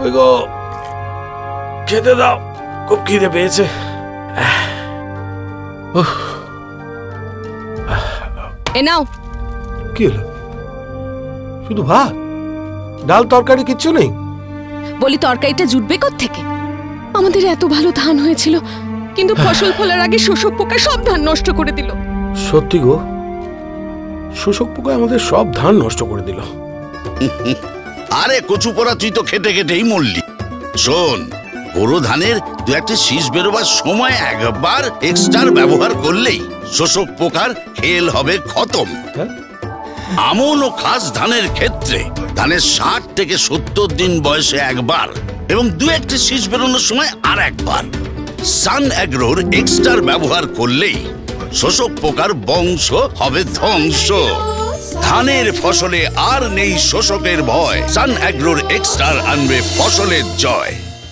ওই গো, খেতে দাও, খুব খিদে পেয়েছে। এ নাও। কি হলো? শুধু ভাত, ডাল তরকারি কিচ্ছু নেই? বলি তরকারিটা জুটবে কোত্থেকে? আমাদের এত ভালো ধান হয়েছিল, কিন্তু ফসল ফলার আগে শোষক পোকা সব ধান নষ্ট করে দিল। সত্যি গো, শোষক পোকা আমাদের সব ধান নষ্ট করে দিল। আরে কচু পোড়া, তুই তো খেতে খেতেই মরলি। শোন, পুরো ধানের দু একটা শীষ বেরোবার সময় একবার এক্সট্রা ব্যবহার করলেই শোষক পোকার খেল হবে খতম। আমন ও খাস ধানের ক্ষেত্রে ধানের 60 থেকে 70 দিন বয়সে একবার এবং দু একটা শীষ বেরোনোর সময় আর একবার সান অ্যাগ্রোর এক্সট্রা ব্যবহার করলেই শোষক পোকার বংশ হবে ধ্বংস। ধানের ফসলে আর নেই শোষকের ভয়। সান অ্যাগ্রোর এক্সট্রা আনবে ফসলের জয়।